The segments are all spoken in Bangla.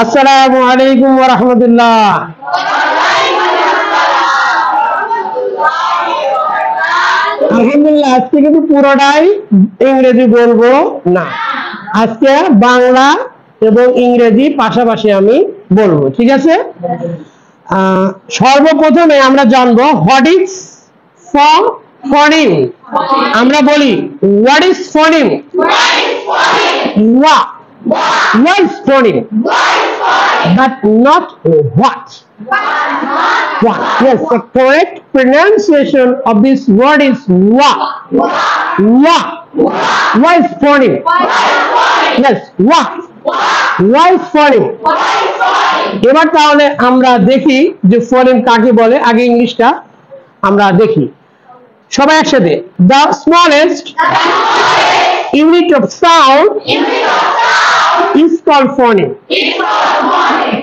আসসালামু আলাইকুম ওয়া রাহমাতুল্লাহ। আলহামদুলিল্লাহ, আজকে কিন্তু পুরোটাই ইংরেজি বলবো না, আজকে বাংলা এবং ইংরেজি পাশাপাশি আমি বলবো, ঠিক আছে? সর্বপ্রথমে আমরা জানবো হোয়াট ইজ ফোনিম। আমরা বলি হোয়াট ইজ ফোনিম, ওয়া is phoneme, but not what. What? Yes, the correct pronunciation of this word is wa. Wa. Wa is phoneme. Yes, wa. Wa is phoneme. এবার তাহলে আমরা দেখি যে ফোনিম কাকে বলে। আগে ইংলিশটা আমরা দেখি সবাই একসাথে। The smallest unit of sound is called phoneme.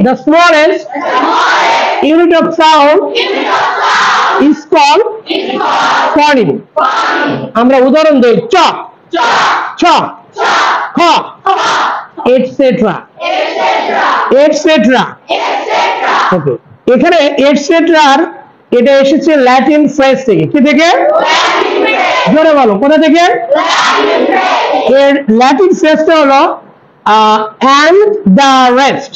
The smallest unit of sound is called phoneme. আমরা উদাহরণ দেই চ, ছ, খ, এটসেট্রা, এটসেট্রা। ওকে, এখানে এটসেট্রার এটা এসেছে ল্যাটিন ফ্রেজ থেকে। কি থেকে? জোরে বলো, কোথা থেকে? এর ল্যাটিন ফ্রেজটা হলো and the rest.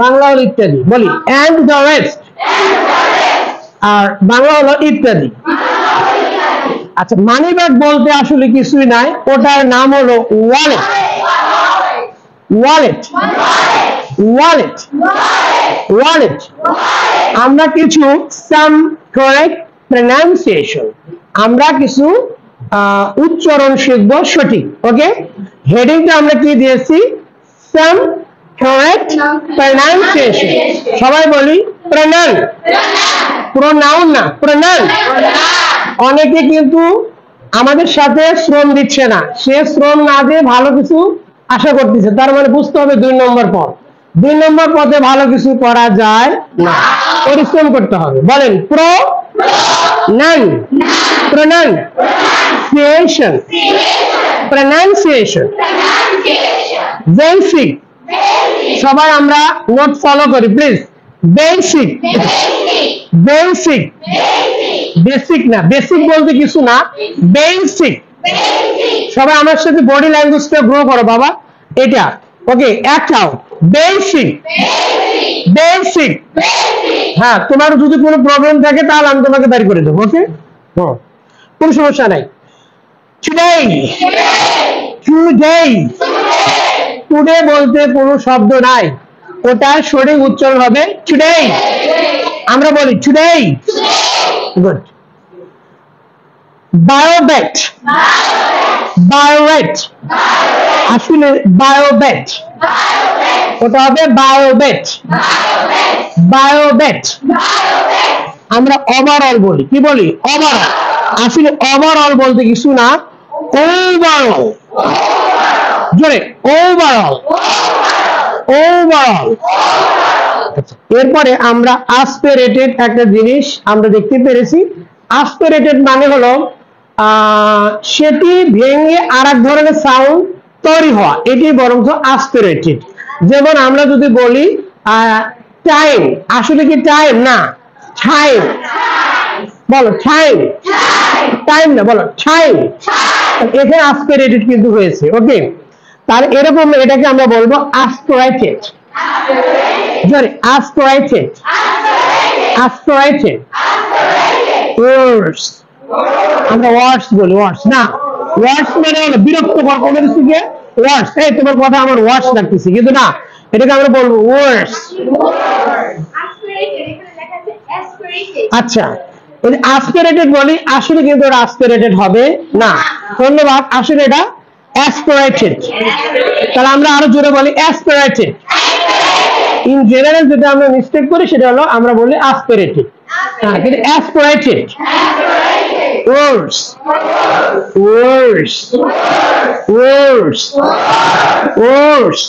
বাংলা হলো ইত্যাদি। বলি and the rest, আর বাংলা হলো ইত্যাদি। আচ্ছা, মানি ব্যাগ বলতে আসলে কিছুই নাই, ওটার নাম হলো ওয়ালেট। Wallet, wallet, wallet. আমরা কিছু সাম কারেক্ট প্রনাউন্সিয়েশন, আমরা কিছু উচ্চারণ শিখব সঠিক। ওকে, হেডিংটা আমরা কি দিয়েছি? সাম কারেক্ট প্রনাউন্সিয়েশন। সবাই বলি প্রনাউন, প্রোনাউন না, প্রনাউন। অনেকে কিন্তু আমাদের সাথে শ্রম দিচ্ছে না, সে শ্রম না দিয়ে ভালো কিছু আশা করতেছে, তার মানে বুঝতে হবে 2 নম্বর পদ। 2 নম্বর পদে ভালো কিছু করা যায় না, পরিশ্রম করতে হবে। বলেন প্রোনাউন, প্রোনাউন্সিয়েশন, প্রোনাউন্সিয়েশন, বেসিক। সবাই আমরা নোট ফলো করি প্লিজ। বেসিক, বেসিক, বেসিক না, বেসিক বলতে কিছু না, বেসিক। সবাই আমার সাথে বডি ল্যাঙ্গুয়েজটা গ্রো করো বাবা, এটা। ওকে, অ্যাক্ট আউট। Basic, basic. হ্যাঁ, তোমার যদি কোনো প্রবলেম থাকে তাহলে আমি তোমাকে বের করে দেবো। ওকে, কোনো সমস্যা নাই। টুডে, টুডে, টুডে বলতে কোনো শব্দ নাই, ওটার সঠিক উচ্চারণ হবে টুডে। আমরা বলি টুডে। গুড। বায়োবেট, বায়োবেট, আসলে বায়োবেট, ওটা হবে বায়োবেট, বায়োবেট। আমরা ওভারঅল বলি। কি বলি? ওভারঅল। আসলে ওভারঅল বলতে কিছু না, ওভারঅল। জোরে, ওভারঅল, ওভারঅল। এরপরে আমরা আসপিরেটেড একটা জিনিস আমরা দেখতে পেরেছি। আসপিরেটেড মানে হলো সেটি ভেঙে আর এক ধরনের সাউন্ড তৈরি হওয়া, এটি বরং আসপিরেটেড। যেমন আমরা যদি বলি টাইম, আসলে কি টাইম না, টাইম। বলো টাইম, টাইম না, বলো টাইম। এখানে আসপিরেটেড কিন্তু হয়েছে। ওকে, তাহলে এরকম এটাকে আমরা বলবো আসপিরেটেড। জোরে, আসপিরেটেড, আসপিরেটেড। ওয়ার্ডস, আমরা ওয়ার্ডস বলি, ওয়ার্ডস না। ওয়ার্ডস মানে হলো বিরক্তকর কোনো কিছুকে ওয়ার্ডস। এই তোমার কথা আমার ওয়ার্ডস লাগতেছে, কিন্তু না, এটাকে আমরা বলবো ওয়ার্ডস। আচ্ছা, আসপিরেটেড বলি, আসলে কিন্তু এটা আসপিরেটেড হবে না। ধন্যবাদ। আসলে এটা অ্যাসপিরেটেড। তাহলে আমরা আরো জোরে বলি অ্যাসপিরেটেড। ইন জেনারেল যেটা আমরা মিস্টেক করি সেটা হলো আমরা বলি আসপিরেটেড, কিন্তু অ্যাসপিরেটেড। ওয়ার্ডস, ওয়ার্ডস, ওয়ার্ডস, ওয়ার্ডস।